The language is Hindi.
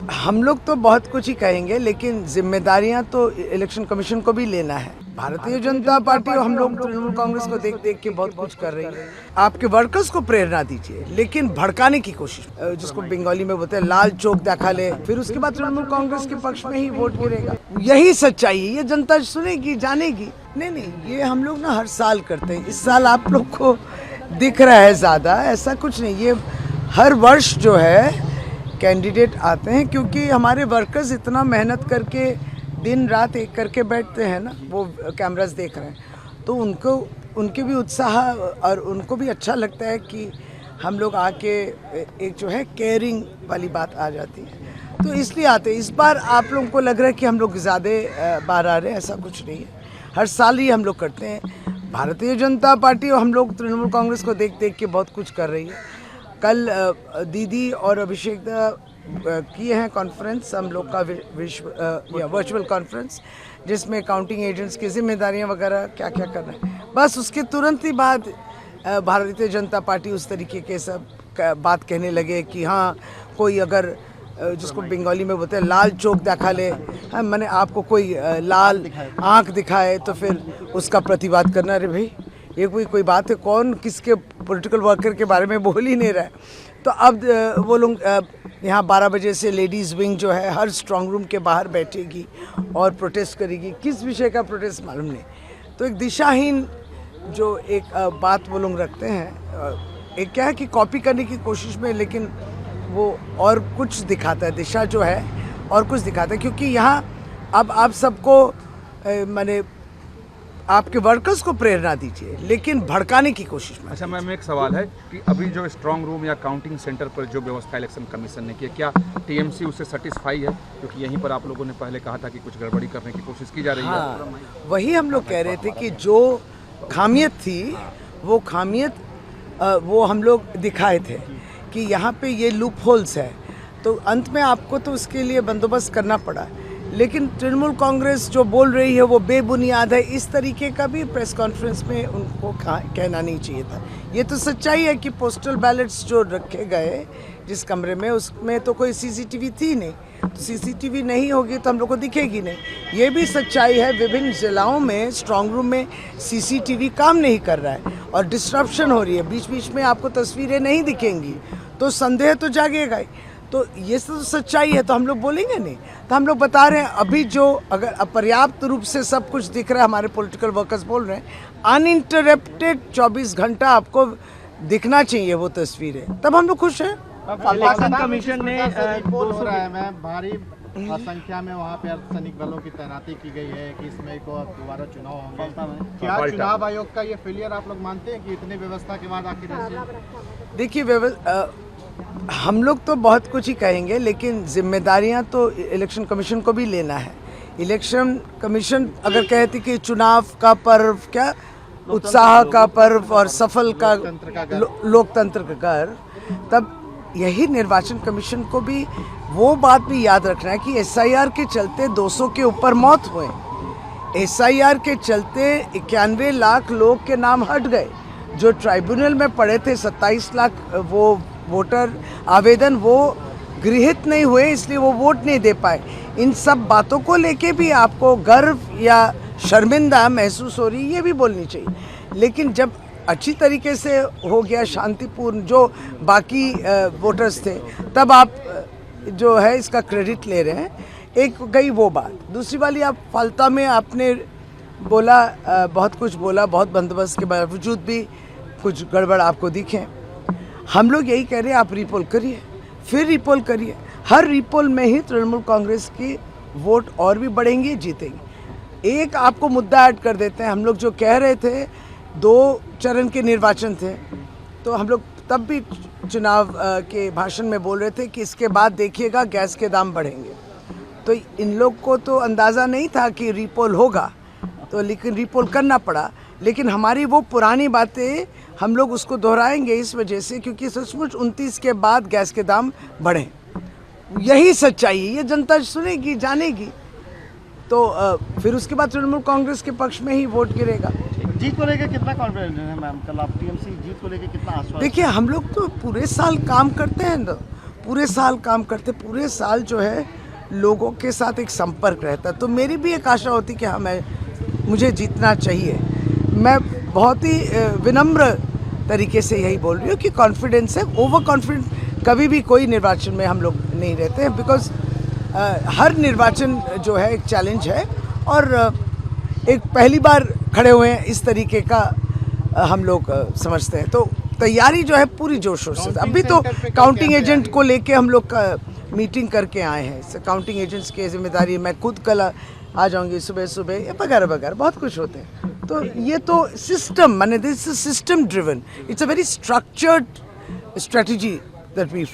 हम लोग तो बहुत कुछ ही कहेंगे, लेकिन जिम्मेदारियां तो इलेक्शन कमीशन को भी लेना है। भारतीय जनता पार्टी और हम लोग तृणमूल कांग्रेस को देख देख के बहुत कुछ कर रही है। आपके वर्कर्स को प्रेरणा दीजिए, लेकिन भड़काने की कोशिश, जिसको बंगाली में बोलते हैं लाल चौक दिखा ले, फिर उसके बाद तृणमूल कांग्रेस के पक्ष में ही वोट गिरेगा। यही सच्चाई है, ये जनता सुनेगी, जानेगी। नहीं, ये हम लोग ना हर साल करते हैं। इस साल आप लोग को दिख रहा है ज्यादा, ऐसा कुछ नहीं। ये हर वर्ष जो है कैंडिडेट आते हैं, क्योंकि हमारे वर्कर्स इतना मेहनत करके दिन रात एक करके बैठते हैं ना, वो कैमरास देख रहे हैं, तो उनके भी उत्साह और उनको भी अच्छा लगता है कि हम लोग आके एक जो है केयरिंग वाली बात आ जाती है, तो इसलिए आते हैं। इस बार आप लोगों को लग रहा है कि हम लोग ज़्यादा बार आ रहे हैं, ऐसा कुछ नहीं है। हर साल ही हम लोग करते हैं। भारतीय जनता पार्टी और हम लोग तृणमूल कांग्रेस को देख देख के बहुत कुछ कर रही है। कल दीदी और अभिषेक किए हैं कॉन्फ्रेंस, हम लोग का वर्चुअल कॉन्फ्रेंस, जिसमें काउंटिंग एजेंट्स की जिम्मेदारियां वगैरह क्या क्या करना है। बस उसके तुरंत ही बाद भारतीय जनता पार्टी उस तरीके के सब बात कहने लगे कि हाँ, कोई अगर जिसको बंगाली में बोलते हैं लाल चौक दिखा ले, हाँ, मैंने आपको कोई लाल आँख दिखाए तो फिर उसका प्रतिवाद करना। अरे भाई, ये कोई बात है? कौन किसके पॉलिटिकल वर्कर के बारे में बोल ही नहीं रहा है। तो अब वो लोग यहाँ 12 बजे से लेडीज़ विंग जो है हर स्ट्रांग रूम के बाहर बैठेगी और प्रोटेस्ट करेगी। किस विषय का प्रोटेस्ट मालूम नहीं। तो एक दिशाहीन जो एक बात वो लोग रखते हैं, एक क्या है कि कॉपी करने की कोशिश में, लेकिन वो और कुछ दिखाता है, दिशा जो है और कुछ दिखाता है। क्योंकि यहाँ अब आप सबको माने आपके वर्कर्स को प्रेरणा दीजिए, लेकिन भड़काने की कोशिश में। अच्छा मैम, एक सवाल है कि अभी जो स्ट्रांग रूम या काउंटिंग सेंटर पर जो व्यवस्था इलेक्शन कमीशन ने की, क्या टीएमसी उससे सेटिस्फाई है? क्योंकि यहीं पर आप लोगों ने पहले कहा था कि कुछ गड़बड़ी करने की कोशिश की जा रही है। वही हम लोग कह रहे थे कि जो खामियत थी वो खामियत वो हम लोग दिखाए थे कि यहाँ पे ये लूप होल्स है, तो अंत में आपको तो उसके लिए बंदोबस्त करना पड़ा। लेकिन तृणमूल कांग्रेस जो बोल रही है वो बेबुनियाद है, इस तरीके का भी प्रेस कॉन्फ्रेंस में उनको कहना नहीं चाहिए था। ये तो सच्चाई है कि पोस्टल बैलेट्स जो रखे गए जिस कमरे में, उसमें तो कोई सीसीटीवी थी नहीं, तो सीसीटीवी नहीं होगी तो हम लोग को दिखेगी नहीं। ये भी सच्चाई है, विभिन्न जिलाओं में स्ट्रांग रूम में सीसीटीवी काम नहीं कर रहा है और डिस्ट्रप्शन हो रही है, बीच बीच में आपको तस्वीरें नहीं दिखेंगी, तो संदेह तो जागेगा ही। तो ये तो सच्चाई है, तो हम लोग बोलेंगे नहीं। तो हम लोग बता रहे हैं, अभी जो अगर अपर्याप्त रूप से सब कुछ दिख रहा है, हमारे पॉलिटिकल वर्कर्स बोल रहे हैं, अनइंटरप्टेड 24 घंटा आपको दिखना चाहिए वो तस्वीरें, तब हम लोग खुश हैं। इलेक्शन कमीशन ने हो रहा है मैं भारी संख्या में वहाँ पे अर्धसैनिक बलों की तैनाती की गई है कि इसमें को दोबारा चुनाव होंगे। क्या चुनाव आयोग का ये फेलियर आप लोग मानते हैं कि इतनी व्यवस्था के बाद आखिर? देखिए, हम लोग तो बहुत कुछ ही कहेंगे, लेकिन जिम्मेदारियां तो इलेक्शन कमीशन को भी लेना है। इलेक्शन कमीशन अगर कहती कि चुनाव का पर्व, क्या उत्साह का पर्व और सफल का लोकतंत्र का कर, तब यही निर्वाचन कमीशन को भी वो बात भी याद रखना है कि एसआईआर के चलते 200 के ऊपर मौत हुए। एसआईआर के चलते 91 लाख लोग के नाम हट गए। जो ट्राइब्यूनल में पड़े थे 27 लाख वो वोटर आवेदन, वो गृहीत नहीं हुए, इसलिए वो वोट नहीं दे पाए। इन सब बातों को लेके भी आपको गर्व या शर्मिंदा महसूस हो रही, ये भी बोलनी चाहिए। लेकिन जब अच्छी तरीके से हो गया, शांतिपूर्ण, जो बाकी वोटर्स थे, तब आप जो है इसका क्रेडिट ले रहे हैं। एक गई वो बात। दूसरी वाली, आप फालता में आपने बोला, बहुत कुछ बोला, बहुत बंदोबस्त के बावजूद भी कुछ गड़बड़ आपको दिखे। हम लोग यही कह रहे हैं, आप रिपोल करिए, फिर रिपोल करिए। हर रिपोल में ही तृणमूल कांग्रेस की वोट और भी बढ़ेंगे, जीतेंगे। एक आपको मुद्दा ऐड कर देते हैं, हम लोग जो कह रहे थे 2 चरण के निर्वाचन थे, तो हम लोग तब भी चुनाव के भाषण में बोल रहे थे कि इसके बाद देखिएगा गैस के दाम बढ़ेंगे। तो इन लोग को तो अंदाज़ा नहीं था कि रिपोल होगा, तो लेकिन रिपोल करना पड़ा। लेकिन हमारी वो पुरानी बातें हम लोग उसको दोहराएंगे इस वजह से, क्योंकि सचमुच 29 के बाद गैस के दाम बढ़े। यही सच्चाई है, ये जनता सुनेगी, जानेगी। तो फिर उसके बाद तृणमूल कांग्रेस के पक्ष में ही वोट गिरेगा। जीत को लेकर कितना कॉन्फिडेंस है मैम? कल आप टीएमसी जीत को लेकर कितना आश्वस्त? देखिए, हम लोग तो पूरे साल काम करते हैं ना, पूरे साल काम करते, पूरे साल जो है लोगों के साथ एक संपर्क रहता, तो मेरी भी एक आशा होती कि हाँ मुझे जीतना चाहिए। मैं बहुत ही विनम्र तरीके से यही बोल रही हूँ कि कॉन्फिडेंस है, ओवर कॉन्फिडेंट कभी भी कोई निर्वाचन में हम लोग नहीं रहते हैं, बिकॉज हर निर्वाचन जो है एक चैलेंज है और एक पहली बार खड़े हुए हैं इस तरीके का हम लोग समझते हैं। तो तैयारी जो है पूरी जोर शोर से, अभी तो काउंटिंग एजेंट को लेके हम लोग मीटिंग करके आए हैं। काउंटिंग एजेंट्स की जिम्मेदारी, मैं खुद कल आ जाऊंगी सुबह सुबह, वगैरह वगैरह बहुत कुछ होते हैं। तो ये तो सिस्टम, माने this is system driven, it's a very structured strategy that we